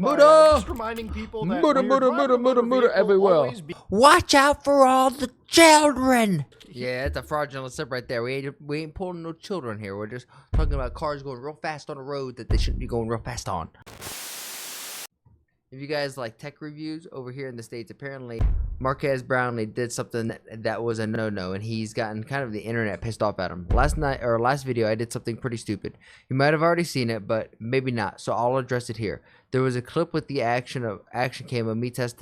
Just Muda! reminding people that Muda everywhere. Watch out for all the children. Yeah, it's a fraudulent slip right there. We ain't pulling no children here. We're just talking about cars going real fast on a road that they shouldn't be going real fast on. If you guys like tech reviews over here in the States, apparently Marques Brownlee did something that was a no-no, and he's gotten kind of the internet pissed off at him. Last video, I did something pretty stupid. You might have already seen it, but maybe not, so I'll address it here. There was a clip with the action cam of me test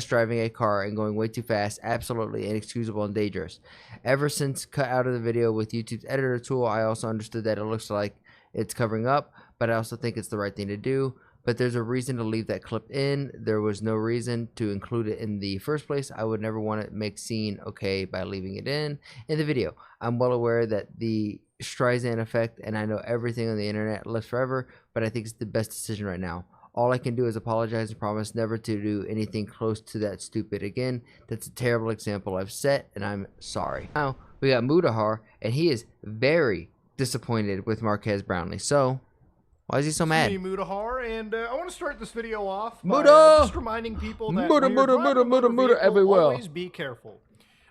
driving a car and going way too fast, absolutely inexcusable and dangerous. Ever since cut out of the video with YouTube's editor tool, I also understood that it looks like it's covering up, but I also think it's the right thing to do. But there's a reason to leave that clip in. There was no reason to include it in the first place. I would never want to make scene okay by leaving it in the video. I'm well aware that the Streisand effect, and I know everything on the internet lives forever, but I think it's the best decision right now. All I can do is apologize and promise never to do anything close to that stupid again. That's a terrible example I've set, and I'm sorry. Now, we got Mudahar, and he is very disappointed with Marques Brownlee. So, why is he so mad? It's me, Mudahar, and I want to start this video off by Muda! just reminding people that Muda everywhere. always be careful.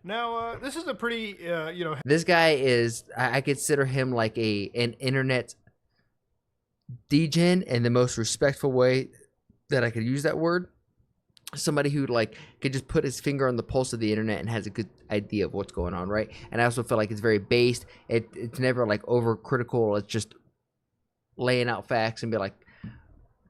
Now, this is a pretty, This guy is, I consider him like an internet degen in the most respectful way that I could use that word. Somebody who like could just put his finger on the pulse of the internet and has a good idea of what's going on, right? And I also feel like it's very based. It's never like overcritical. It's just laying out facts and be like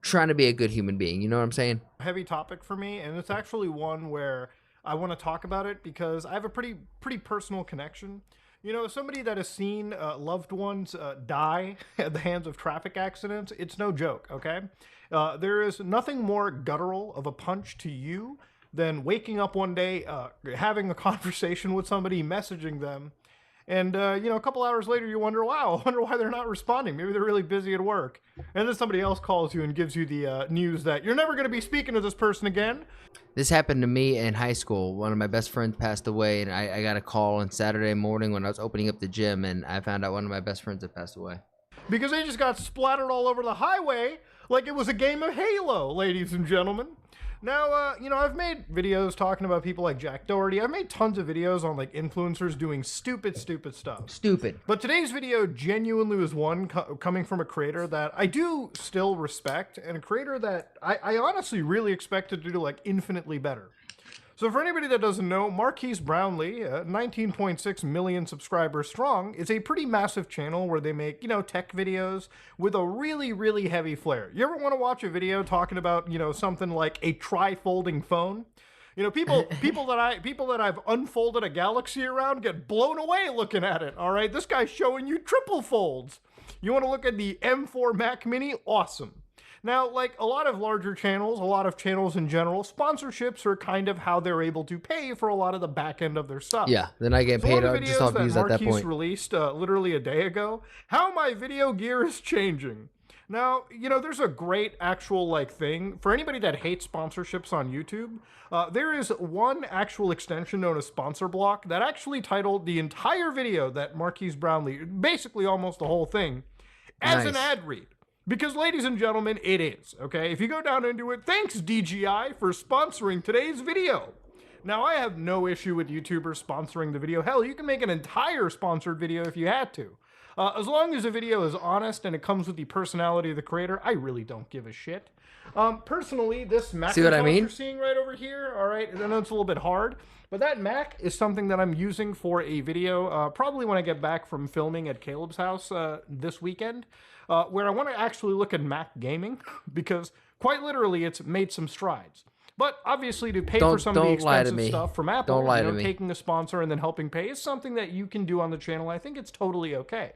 trying to be a good human being. You know what I'm saying? heavy topic for me, and it's actually one where I want to talk about it because I have a pretty personal connection. You know, somebody that has seen loved ones die at the hands of traffic accidents, it's no joke, okay? There is nothing more guttural of a punch to you than waking up one day, having a conversation with somebody, messaging them, and, a couple hours later you wonder, wow, I wonder why they're not responding. Maybe they're really busy at work. And then somebody else calls you and gives you the news that you're never going to be speaking to this person again. This happened to me in high school. One of my best friends passed away, and I got a call on Saturday morning when I was opening up the gym, and I found out one of my best friends had passed away. Because they just got splattered all over the highway like it was a game of Halo, ladies and gentlemen. Now, I've made videos talking about people like Jack Doherty. I've made tons of videos on, like, influencers doing stupid stuff. Stupid. But today's video genuinely was one coming from a creator that I do still respect, and a creator that I honestly really expected to do, like, infinitely better. So for anybody that doesn't know, Marques Brownlee, 19.6 million subscribers strong, is a pretty massive channel where they make, tech videos with a really heavy flair. You ever want to watch a video talking about, something like a tri-folding phone? People that I've unfolded a galaxy around get blown away looking at it, all right? This guy's showing you triple folds. You want to look at the M4 Mac Mini? Awesome. Now, like a lot of larger channels, a lot of channels in general, sponsorships are kind of how they're able to pay for a lot of the back end of their stuff. Yeah, then I get paid just off views at that point. Marques released literally a day ago, how my video gear is changing. Now, there's a great actual thing for anybody that hates sponsorships on YouTube. There is one actual extension known as Sponsor Block that actually titled the entire video that Marques Brownlee, basically almost the whole thing, as an ad read. Because, ladies and gentlemen, it is, okay? If you go down into it, thanks DJI for sponsoring today's video. Now, I have no issue with YouTubers sponsoring the video. Hell, you can make an entire sponsored video if you had to. As long as the video is honest and it comes with the personality of the creator, I really don't give a shit. Personally, this Mac you're seeing right over here, all right, I know it's a little bit hard, but that Mac is something that I'm using for a video, probably when I get back from filming at Caleb's house this weekend. Where I want to actually look at Mac gaming, because quite literally it's made some strides. But obviously to pay for some of the expensive stuff from Apple, taking a sponsor and then helping pay is something that you can do on the channel. I think it's totally okay.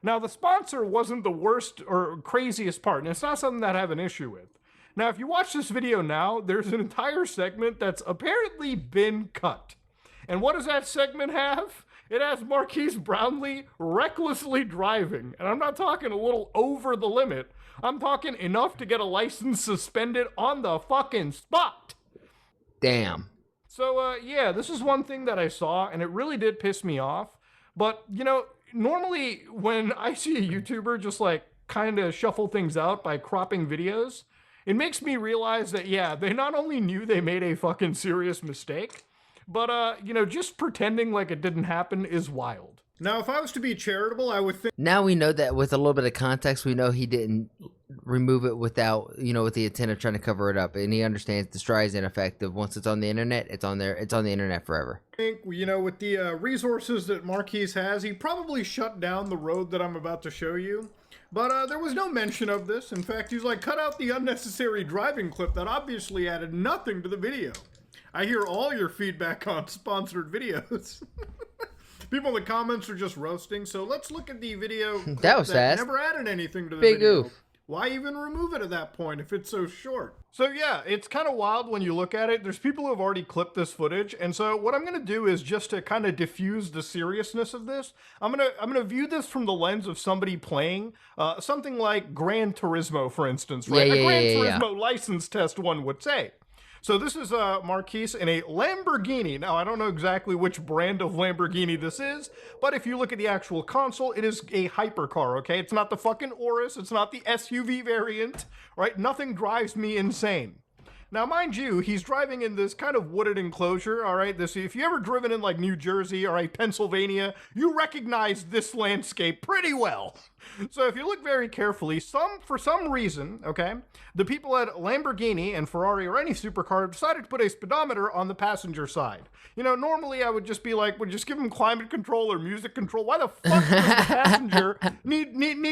Now, the sponsor wasn't the worst or craziest part, and it's not something that I have an issue with. Now, if you watch this video now, there's an entire segment that's apparently been cut. And what does that segment have? It has Marques Brownlee recklessly driving. And I'm not talking a little over the limit. I'm talking enough to get a license suspended on the fucking spot. Damn. So, yeah, this is one thing that I saw, and it really did piss me off. But, normally when I see a YouTuber just, kind of shuffle things out by cropping videos, it makes me realize that, yeah, they not only knew they made a fucking serious mistake, but, you know, just pretending like it didn't happen is wild. Now, if I was to be charitable, I would think... Now we know that with a little bit of context, we know he didn't remove it without, you know, with the intent of trying to cover it up. And he understands the stride is ineffective. Once it's on the internet, it's on there. It's on the internet forever. I think, you know, with the resources that Marques has, he probably shut down the road that I'm about to show you. But there was no mention of this. In fact, he's like, cut out the unnecessary driving clip that obviously added nothing to the video. I hear all your feedback on sponsored videos. People in the comments are just roasting, so let's look at the video clip that was fast. Never added anything to the Big video. oof. Why even remove it at that point if it's so short? So yeah, it's kind of wild when you look at it. There's people who have already clipped this footage, and so what I'm going to do is just to kind of diffuse the seriousness of this, I'm gonna view this from the lens of somebody playing something like Gran Turismo, for instance, right? A Gran Turismo license test, one would say. So this is Marques in a Lamborghini. Now, I don't know exactly which brand of Lamborghini this is, but if you look at the actual console, it is a hypercar, okay? It's not the fucking Urus. It's not the SUV variant, right? Nothing drives me insane. Now, mind you, he's driving in this kind of wooded enclosure, all right? This, if you ever driven in, like, New Jersey, all right, Pennsylvania, you recognize this landscape pretty well. So if you look very carefully, for some reason, okay, the people at Lamborghini and Ferrari or any supercar decided to put a speedometer on the passenger side. You know, normally I would just be like, would just give them climate control or music control. Why the fuck does the passenger need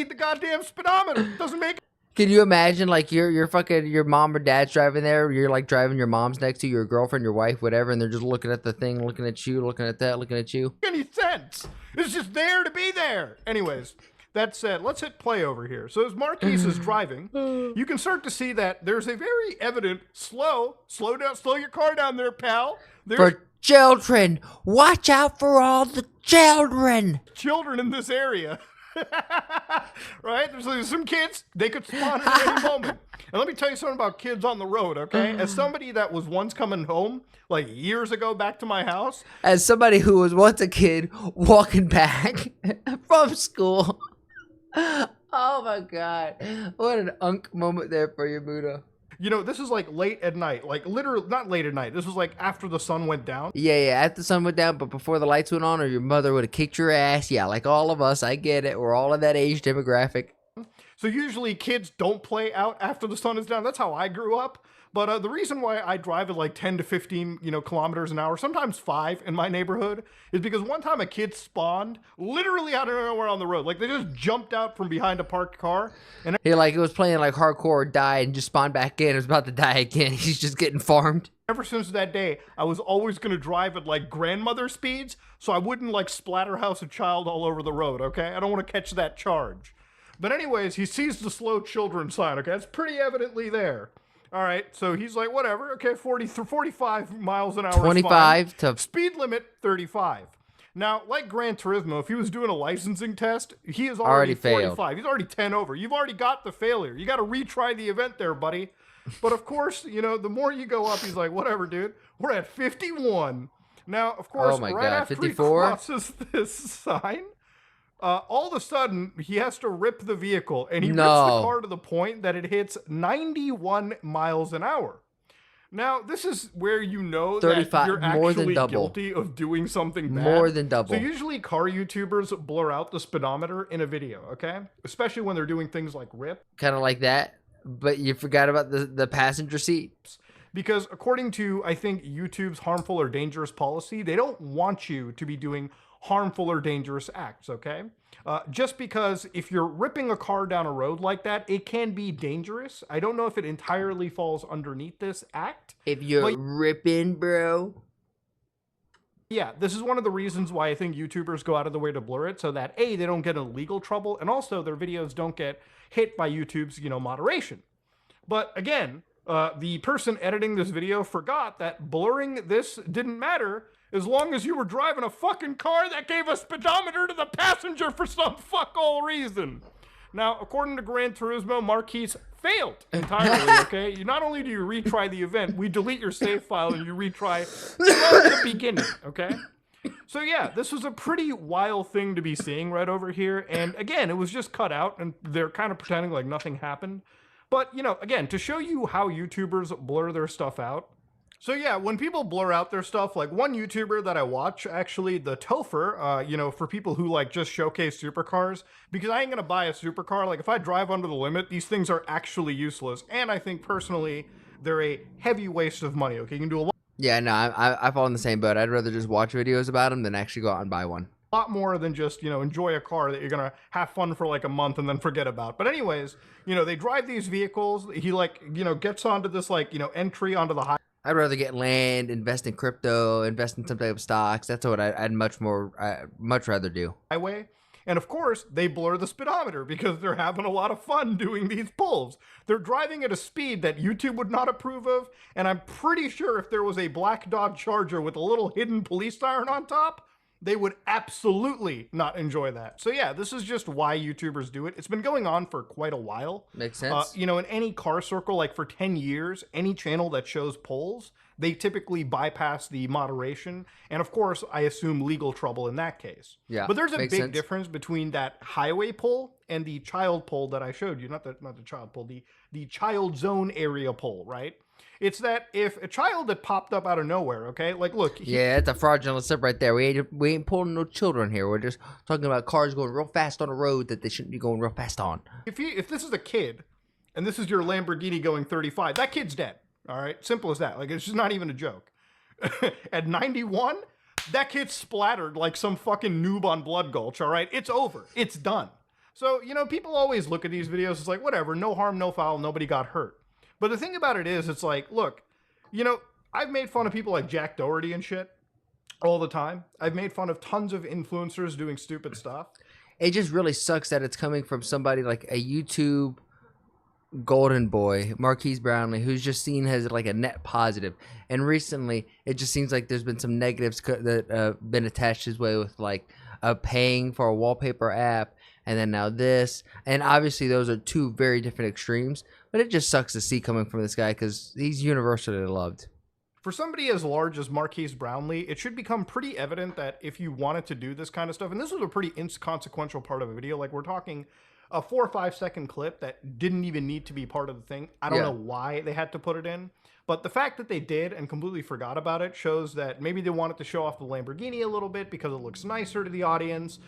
the goddamn speedometer? It doesn't make... Can you imagine, like, your mom or dad's driving there, you're like driving your mom's next to you, your girlfriend, your wife, whatever, and they're just looking at the thing, looking at you, looking at that, looking at you. Any sense? It's just there to be there. Anyways, that said, let's hit play over here. So as Marques is driving, you can start to see that there's a very evident slow your car down there, pal. There's For children, watch out for all the children. children in this area. Right? There's some kids, they could spawn at any moment. And let me tell you something about kids on the road, okay? As somebody that was once coming home, like years ago, back to my house. As somebody who was once a kid walking back from school. Oh my God. What an unk moment there for you, Buddha. You know, this is like late at night, like literally, not late at night. This was like after the sun went down. Yeah, after the sun went down, but before the lights went on, or your mother would have kicked your ass. Yeah, like all of us, I get it. We're all in that age demographic. So usually kids don't play out after the sun is down. That's how I grew up. But the reason why I drive at like 10 to 15, kilometers an hour, sometimes 5 in my neighborhood, is because one time a kid spawned literally out of nowhere on the road. Like they just jumped out from behind a parked car. And He like it was playing like hardcore or die and just spawned back in. It was about to die again. He's just getting farmed. ever since that day, I was always going to drive at like grandmother speeds so I wouldn't like splatterhouse a child all over the road, okay? I don't want to catch that charge. But anyways, he sees the slow children sign, okay? It's pretty evidently there. All right, so he's like, whatever, okay, 45 miles an hour 25 to... Speed limit, 35. Now, like Gran Turismo, if he was doing a licensing test, he is Already 45. failed. He's already 10 over. You've already got the failure. You got to retry the event there, buddy. But of course, you know, the more you go up, he's like, whatever, dude. We're at 51. Now, of course, Oh my right God, after 54? he crosses this sign, all of a sudden, he has to rip the vehicle, and he rips the car to the point that it hits 91 miles an hour. Now, this is where you know that you're more than actually double. guilty of doing something bad. More than double. So usually car YouTubers blur out the speedometer in a video, okay? Especially when they're doing things like rip. Kind of like that, but you forgot about the passenger seat. Because according to, I think, YouTube's harmful or dangerous policy, they don't want you to be doing harmful or dangerous acts, okay? Just because if you're ripping a car down a road like that, it can be dangerous. I don't know if it entirely falls underneath this act. If you're ripping, bro. Yeah, this is one of the reasons why I think YouTubers go out of the way to blur it, so that A, they don't get in legal trouble, and also their videos don't get hit by YouTube's, moderation. But again, the person editing this video forgot that blurring this didn't matter as long as you were driving a fucking car that gave a speedometer to the passenger for some fuck all reason. Now, according to Gran Turismo, Marques failed entirely, okay? Not only do you retry the event, we delete your save file and you retry from the beginning, okay? So yeah, this was a pretty wild thing to be seeing right over here. And again, it was just cut out and they're kind of pretending like nothing happened. But, you know, again, to show you how YouTubers blur their stuff out. So yeah, when people blur out their stuff, like one YouTuber that I watch, actually, the Topher, you know, for people who like just showcase supercars, because I ain't gonna buy a supercar. Like if I drive under the limit, these things are actually useless. And I think personally, they're a heavy waste of money. Okay, you can do a Yeah, no, I fall in the same boat. I'd rather just watch videos about them than actually go out and buy one. lot more than just, you know, enjoy a car that you're gonna have fun for like a month and then forget about. But anyways, you know, they drive these vehicles. He like, you know, gets onto this like, you know, entry onto the highway. I'd rather get land, invest in crypto, invest in some type of stocks. That's what I'd much rather do. And of course, they blur the speedometer because they're having a lot of fun doing these pulls. They're driving at a speed that YouTube would not approve of. And I'm pretty sure if there was a black Dodge Charger with a little hidden police siren on top, they would absolutely not enjoy that. So yeah, this is just why YouTubers do it. It's been going on for quite a while. Makes sense. You know, in any car circle, like for 10 years, any channel that shows polls, they typically bypass the moderation. And of course, I assume legal trouble in that case. Yeah, but there's a makes big sense. difference between that highway poll and the child poll that I showed you. Not the child poll, the child zone area poll, right? It's that if a child that popped up out of nowhere, okay, like look. Yeah, it's a fraudulent slip right there. We ain't pulling no children here. We're just talking about cars going real fast on a road that they shouldn't be going real fast on. If this is a kid, and this is your Lamborghini going 35, that kid's dead. All right, simple as that. Like it's just not even a joke. At 91, that kid's splattered like some fucking noob on Blood Gulch. All right, it's over. It's done. So you know, people always look at these videos. It's like whatever, no harm, no foul, nobody got hurt. But the thing about it is, it's like, look, you know, I've made fun of people like Jack Doherty and shit all the time. I've made fun of tons of influencers doing stupid stuff. It just really sucks that it's coming from somebody like a YouTube golden boy, Marques Brownlee, who's just seen as like a net positive. And recently, it just seems like there's been some negatives that been attached his way with like paying for a wallpaper app, and then now this. And obviously, those are two very different extremes. But it just sucks to see coming from this guy because he's universally loved. For somebody as large as Marques Brownlee, it should become pretty evident that if you wanted to do this kind of stuff, and this was a pretty inconsequential part of a video, like we're talking a 4 or 5 second clip that didn't even need to be part of the thing. I don't know why they had to put it in, but the fact that they did and completely forgot about it shows that maybe they wanted to show off the Lamborghini a little bit because it looks nicer to the audience.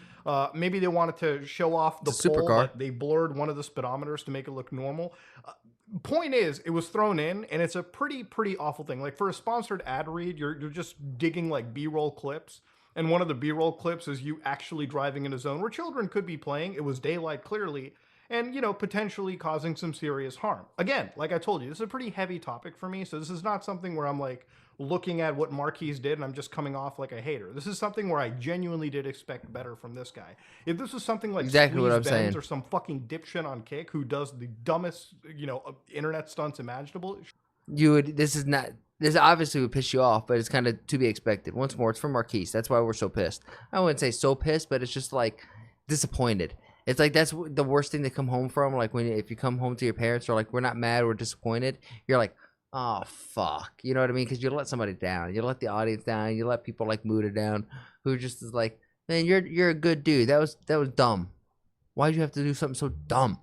Maybe they wanted to show off the pole, but they blurred one of the speedometers to make it look normal. Point is, it was thrown in, and it's a pretty awful thing. Like for a sponsored ad read, you're just digging like B-roll clips, and one of the B-roll clips is you actually driving in a zone where children could be playing. It was daylight clearly, and you know, potentially causing some serious harm. Again, like I told you, this is a pretty heavy topic for me, so this is not something where I'm like looking at what Marques did and I'm just coming off like a hater. This is something where I genuinely did expect better from this guy. If this was something like exactly what I'm saying, or some fucking dipshit on Kick who does the dumbest, you know, internet stunts imaginable, you would. This obviously would piss you off, but it's kind of to be expected. Once more, it's from Marques. That's why we're so pissed. I wouldn't say so pissed, but it's just like disappointed. It's like that's the worst thing to come home from. Like if you come home to your parents, or like we're not mad, we're disappointed. You're like, oh fuck, you know what I mean? Because you let somebody down, you let the audience down, you let people like Muda down, who just is like, man, you're a good dude. That was dumb. Why'd you have to do something so dumb?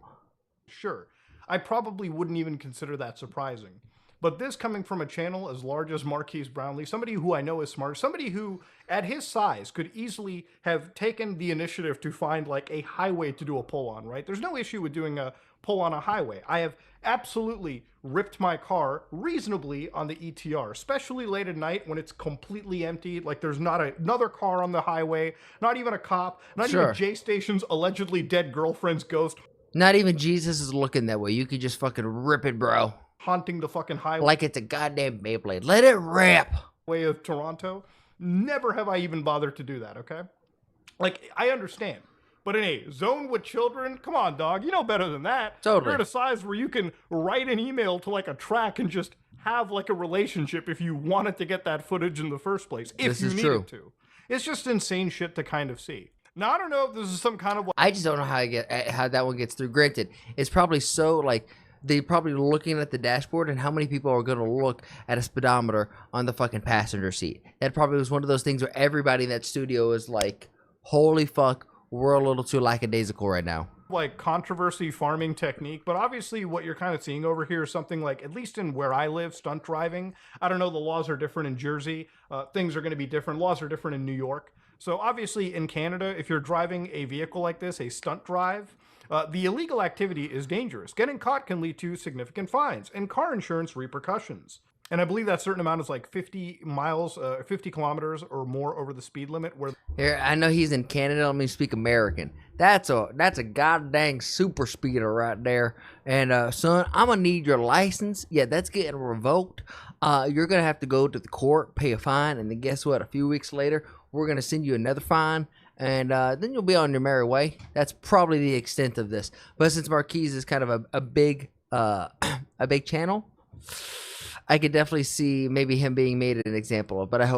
Sure, I probably wouldn't even consider that surprising. But this coming from a channel as large as Marques Brownlee, somebody who I know is smart, somebody who at his size could easily have taken the initiative to find like a highway to do a pull on, right? There's no issue with doing a pull on a highway. I have absolutely ripped my car reasonably on the ETR, especially late at night when it's completely empty. Like there's not another car on the highway, not even a cop, not even J Station's allegedly dead girlfriend's ghost. Not even Jesus is looking that way. You could just fucking rip it, bro. Haunting the fucking highway like it's a goddamn Beyblade. Let it rip. Way of Toronto. Never have I even bothered to do that, okay? Like, I understand. But in a zone with children, come on, dog. You know better than that. Totally. You're at a size where you can write an email to like a track and just have like a relationship if you wanted to get that footage in the first place. If you needed to. It's just insane shit to kind of see. Now, I don't know if this is some kind of... I just don't know how that one gets through. Granted, it's probably so like... They're probably looking at the dashboard and how many people are going to look at a speedometer on the fucking passenger seat. That probably was one of those things where everybody in that studio is like, holy fuck, we're a little too lackadaisical right now. like controversy farming technique, but obviously what you're kind of seeing over here is something like, at least in where I live, stunt driving. I don't know, the laws are different in Jersey. Things are going to be different. Laws are different in New York. So obviously in Canada, if you're driving a vehicle like this, a stunt drive, the illegal activity is dangerous. Getting caught can lead to significant fines and car insurance repercussions. And I believe that certain amount is like 50 miles, 50 kilometers or more over the speed limit. Where Here, I know he's in Canada. Let me speak American. That's a goddamn super speeder right there. And son, I'm gonna need your license. Yeah, that's getting revoked. You're gonna have to go to the court, pay a fine, and then guess what? A few weeks later, we're gonna send you another fine, and then you'll be on your merry way. That's probably the extent of this. But since Marques is kind of a big a big channel, I could definitely see maybe him being made an example of. But I hope